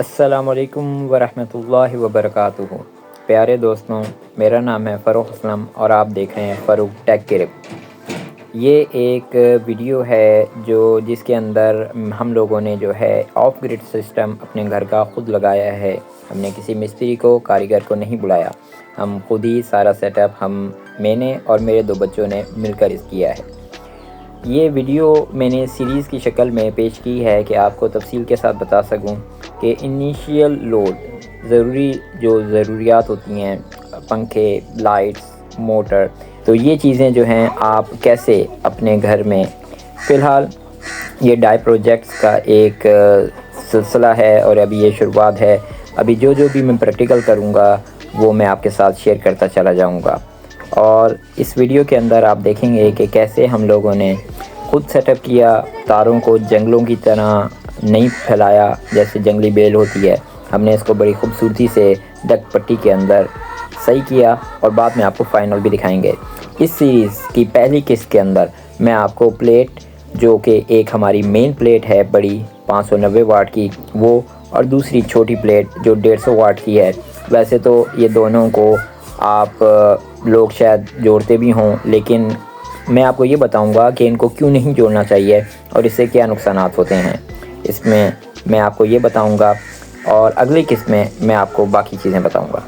अस्सलामुअलैकुम वरहमतुल्लाहि वबरकातुहू। प्यारे दोस्तों, मेरा नाम है फ़ारूक असलम और आप देख रहे हैं फ़ारूक टेक टिप। ये एक वीडियो है जिसके अंदर हम लोगों ने जो है ऑफ ग्रिड सिस्टम अपने घर का ख़ुद लगाया है। हमने किसी मिस्त्री को, कारीगर को नहीं बुलाया। हम खुद ही सारा सेटअप मैंने और मेरे दो बच्चों ने मिलकर इस किया है। ये वीडियो मैंने सीरीज़ की शक्ल में पेश की है कि आपको तफसील के साथ बता सकूं कि इनिशियल लोड ज़रूरियात होती हैं, पंखे, लाइट्स, मोटर, तो ये चीज़ें जो हैं आप कैसे अपने घर में, फ़िलहाल ये डाई प्रोजेक्ट्स का एक सिलसिला है और अभी ये शुरुआत है। अभी जो भी मैं प्रैक्टिकल करूँगा वो मैं आपके साथ शेयर करता चला जाऊँगा। और इस वीडियो के अंदर आप देखेंगे कि कैसे हम लोगों ने खुद सेटअप किया, तारों को जंगलों की तरह नहीं फैलाया जैसे जंगली बेल होती है। हमने इसको बड़ी खूबसूरती से डक पट्टी के अंदर सही किया और बाद में आपको फ़ाइनल भी दिखाएंगे। इस सीरीज़ की पहली किस्त के अंदर मैं आपको प्लेट, जो कि एक हमारी मेन प्लेट है बड़ी 590 वाट की, वो, और दूसरी छोटी प्लेट जो 150 वाट की है। वैसे तो ये दोनों को आप लोग शायद जोड़ते भी हों, लेकिन मैं आपको ये बताऊंगा कि इनको क्यों नहीं जोड़ना चाहिए और इससे क्या नुकसानात होते हैं। इसमें मैं आपको ये बताऊंगा और अगली किस्त में मैं आपको बाकी चीज़ें बताऊंगा।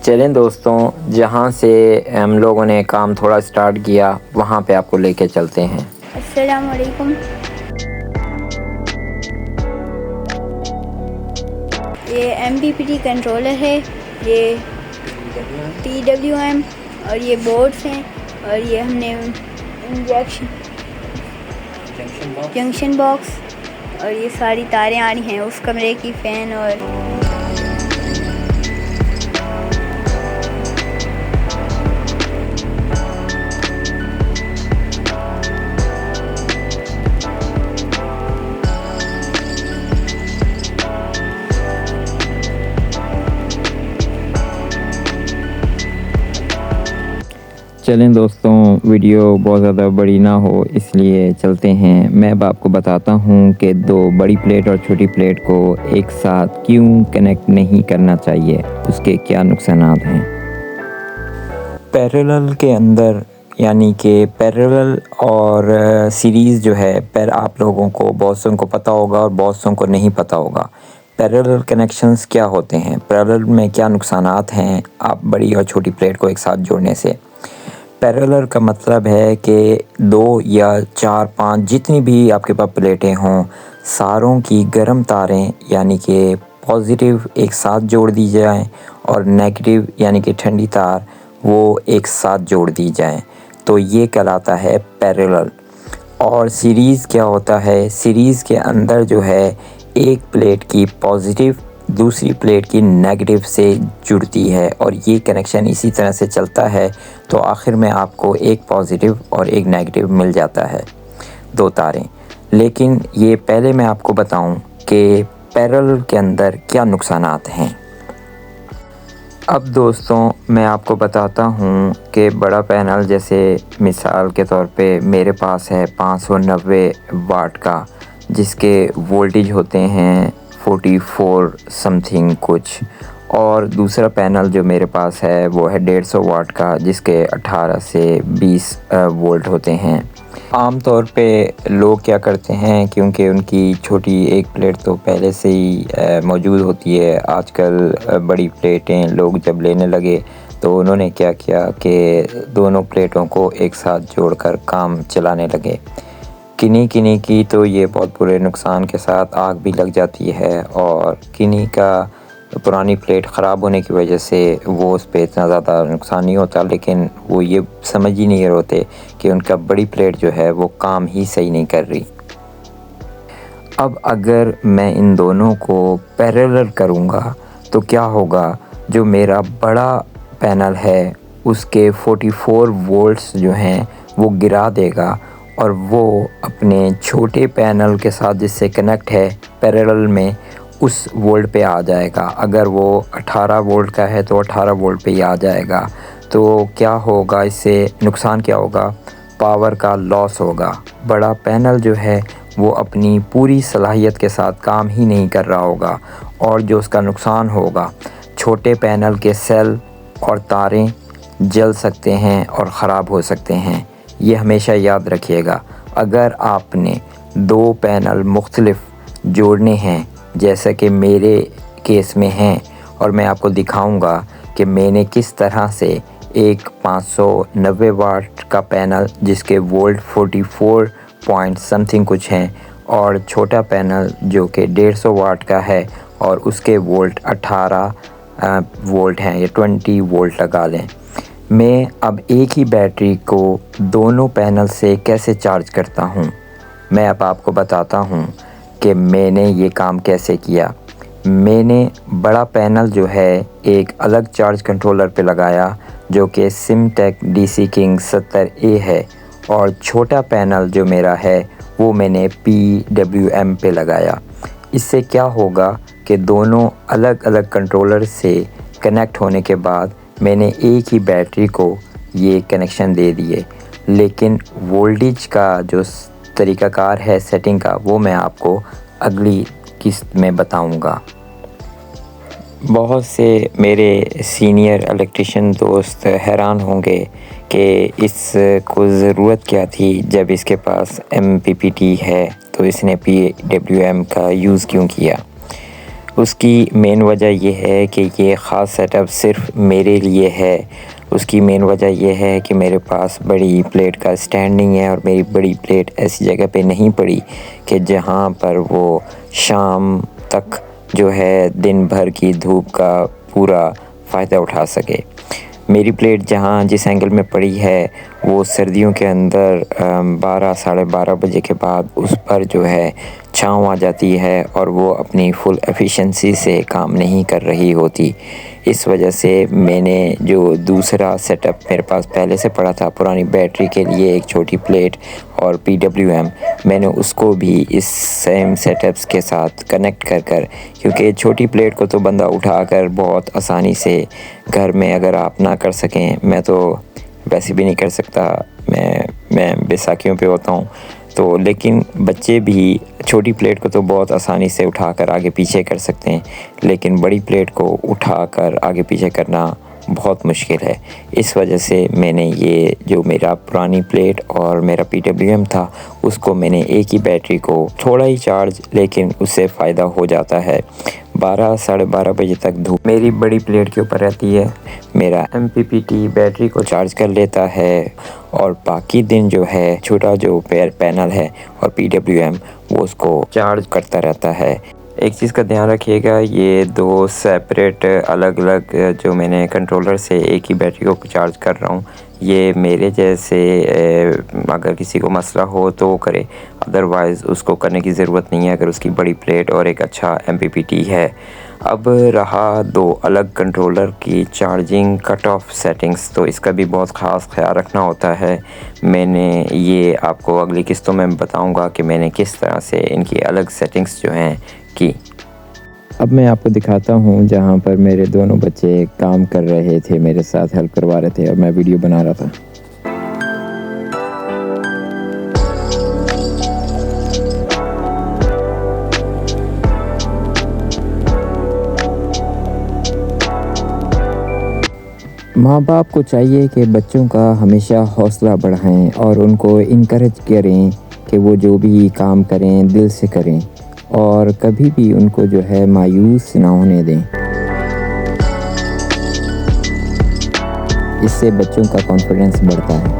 चलें दोस्तों, जहाँ से हम लोगों ने काम थोड़ा स्टार्ट किया वहाँ पे आपको लेके चलते हैं। अस्सलाम वालेकुम। ये MPPT कंट्रोलर है, ये PWM और ये बोर्ड्स हैं, और ये हमने जंक्शन बॉक्स और ये सारी तारें आ रही हैं उस कमरे की, फ़ैन और चलें दोस्तों, वीडियो बहुत ज़्यादा बड़ी ना हो इसलिए चलते हैं। मैं अब आपको बताता हूँ कि दो बड़ी प्लेट और छोटी प्लेट को एक साथ क्यों कनेक्ट नहीं करना चाहिए, उसके क्या नुकसानात हैं। पैरेलल के अंदर, यानी कि पैरेलल और सीरीज़ जो है, आप लोगों को बहुत को पता होगा और बहुत को नहीं पता होगा। पैरेलल कनेक्शंस क्या होते हैं, पैरेलल में क्या नुकसानात हैं आप बड़ी और छोटी प्लेट को एक साथ जोड़ने से। पैरेलल का मतलब है कि 2 या 4, 5 जितनी भी आपके पास प्लेटें हों, सारों की गर्म तारें यानी कि पॉजिटिव एक साथ जोड़ दी जाएं और नेगेटिव यानी कि ठंडी तार वो एक साथ जोड़ दी जाएं, तो ये कहलाता है पैरेलल। और सीरीज़ क्या होता है, सीरीज़ के अंदर जो है एक प्लेट की पॉजिटिव दूसरी प्लेट की नेगेटिव से जुड़ती है और ये कनेक्शन इसी तरह से चलता है, तो आखिर में आपको एक पॉजिटिव और एक नेगेटिव मिल जाता है, 2 तारें। लेकिन ये पहले मैं आपको बताऊं कि पैरेलल के अंदर क्या नुकसानात हैं। अब दोस्तों मैं आपको बताता हूं कि बड़ा पैनल, जैसे मिसाल के तौर पे मेरे पास है 590 वाट का, जिसके वोल्टेज होते हैं 44 समथिंग कुछ, और दूसरा पैनल जो मेरे पास है वो है 150 वाट का, जिसके 18 से 20 वोल्ट होते हैं। आम तौर पे लोग क्या करते हैं, क्योंकि उनकी छोटी एक प्लेट तो पहले से ही मौजूद होती है, आजकल बड़ी प्लेटें लोग जब लेने लगे तो उन्होंने क्या किया कि दोनों प्लेटों को एक साथ जोड़कर काम चलाने लगे। किन्हीं की तो ये बहुत बुरे नुकसान के साथ आग भी लग जाती है, और किन्हीं का पुरानी प्लेट ख़राब होने की वजह से वो उस पर इतना ज़्यादा नुकसान नहीं होता, लेकिन वो ये समझ ही नहीं होते कि उनका बड़ी प्लेट जो है वो काम ही सही नहीं कर रही। अब अगर मैं इन दोनों को पैरेलल करूँगा तो क्या होगा, जो मेरा बड़ा पैनल है उसके 44 वोल्ट्स जो हैं वो गिरा देगा और वो अपने छोटे पैनल के साथ जिससे कनेक्ट है पैरेलल में, उस वोल्ट पे आ जाएगा। अगर वो 18 वोल्ट का है तो 18 वोल्ट पे ही आ जाएगा। तो क्या होगा, इससे नुकसान क्या होगा, पावर का लॉस होगा। बड़ा पैनल जो है वो अपनी पूरी सलाहियत के साथ काम ही नहीं कर रहा होगा। और जो उसका नुकसान होगा, छोटे पैनल के सेल और तारें जल सकते हैं और ख़राब हो सकते हैं। ये हमेशा याद रखिएगा। अगर आपने 2 पैनल मुख्तलिफ जोड़ने हैं, जैसा कि मेरे केस में हैं, और मैं आपको दिखाऊंगा कि मैंने किस तरह से एक 590 वाट का पैनल जिसके वोल्ट 44 पॉइंट समथिंग कुछ हैं, और छोटा पैनल जो कि 150 वाट का है और उसके वोल्ट 18 वोल्ट हैं, या 20 वोल्ट लगा लें। मैं अब एक ही बैटरी को दोनों पैनल से कैसे चार्ज करता हूँ, मैं अब आपको बताता हूँ कि मैंने ये काम कैसे किया। मैंने बड़ा पैनल जो है एक अलग चार्ज कंट्रोलर पे लगाया जो कि सिमटेक DC King 70A है, और छोटा पैनल जो मेरा है वो मैंने PWM पे लगाया। इससे क्या होगा कि दोनों अलग अलग कंट्रोलर से कनेक्ट होने के बाद मैंने एक ही बैटरी को ये कनेक्शन दे दिए। लेकिन वोल्टेज का जो तरीक़ाकार है सेटिंग का, वो मैं आपको अगली किस्त में बताऊंगा। बहुत से मेरे सीनियर इलेक्ट्रिशियन दोस्त हैरान होंगे कि इसको ज़रूरत क्या थी, जब इसके पास MPPT है तो इसने PWM का यूज़ क्यों किया। उसकी मेन वजह यह है कि ये ख़ास सेटअप सिर्फ मेरे लिए है। उसकी मेन वजह यह है कि मेरे पास बड़ी प्लेट का स्टैंड नहीं है, और मेरी बड़ी प्लेट ऐसी जगह पे नहीं पड़ी कि जहाँ पर वो शाम तक जो है दिन भर की धूप का पूरा फ़ायदा उठा सके। मेरी प्लेट जहाँ जिस एंगल में पड़ी है वो सर्दियों के अंदर 12 साढ़े 12 बजे के बाद उस पर जो है छाँव आ जाती है, और वो अपनी फुल एफिशिएंसी से काम नहीं कर रही होती। इस वजह से मैंने जो दूसरा सेटअप मेरे पास पहले से पड़ा था पुरानी बैटरी के लिए, एक छोटी प्लेट और PWM, मैंने उसको भी इस सेम सेटअप्स के साथ कनेक्ट कर क्योंकि छोटी प्लेट को तो बंदा उठाकर बहुत आसानी से घर में अगर आप ना कर सकें, मैं तो वैसे भी नहीं कर सकता, मैं बैसाखियों पे होता हूँ तो, लेकिन बच्चे भी छोटी प्लेट को तो बहुत आसानी से उठाकर आगे पीछे कर सकते हैं, लेकिन बड़ी प्लेट को उठाकर आगे पीछे करना बहुत मुश्किल है। इस वजह से मैंने ये जो मेरा पुरानी प्लेट और मेरा PWM था, उसको मैंने एक ही बैटरी को थोड़ा ही चार्ज, लेकिन उससे फ़ायदा हो जाता है। 12 साढ़े 12 बजे तक धूप मेरी बड़ी प्लेट के ऊपर रहती है, मेरा MPPT बैटरी को चार्ज कर लेता है, और बाकी दिन जो है छोटा जो पैनल है और PWM वो उसको चार्ज करता रहता है। एक चीज़ का ध्यान रखिएगा, ये 2 सेपरेट अलग अलग जो मैंने कंट्रोलर से एक ही बैटरी को चार्ज कर रहा हूँ, ये मेरे जैसे अगर किसी को मसला हो तो वो करे, अदरवाइज़ उसको करने की ज़रूरत नहीं है अगर उसकी बड़ी प्लेट और एक अच्छा MPPT है। अब रहा 2 अलग कंट्रोलर की चार्जिंग कट ऑफ सेटिंग्स, तो इसका भी बहुत ख़ास ख्याल रखना होता है। मैंने ये आपको अगली किस्तों में बताऊंगा कि मैंने किस तरह से इनकी अलग सेटिंग्स जो हैं की। अब मैं आपको दिखाता हूँ जहाँ पर मेरे दोनों बच्चे काम कर रहे थे, मेरे साथ हेल्प करवा रहे थे और मैं वीडियो बना रहा था। माँ बाप को चाहिए कि बच्चों का हमेशा हौसला बढ़ाएं और उनको इनकरेज करें कि वो जो भी काम करें दिल से करें, और कभी भी उनको जो है मायूस ना होने दें। इससे बच्चों का कॉन्फिडेंस बढ़ता है।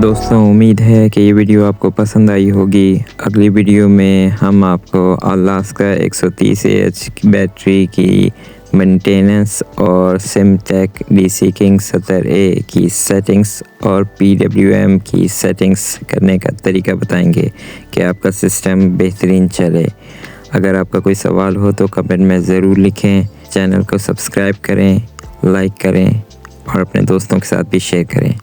दोस्तों उम्मीद है कि ये वीडियो आपको पसंद आई होगी। अगली वीडियो में हम आपको अलास्का 130Ah की बैटरी की मेंटेनेंस और सिमटेक DC किंग 70A की सेटिंग्स और PWM की सेटिंग्स करने का तरीका बताएंगे कि आपका सिस्टम बेहतरीन चले। अगर आपका कोई सवाल हो तो कमेंट में ज़रूर लिखें। चैनल को सब्सक्राइब करें, लाइक करें और अपने दोस्तों के साथ भी शेयर करें।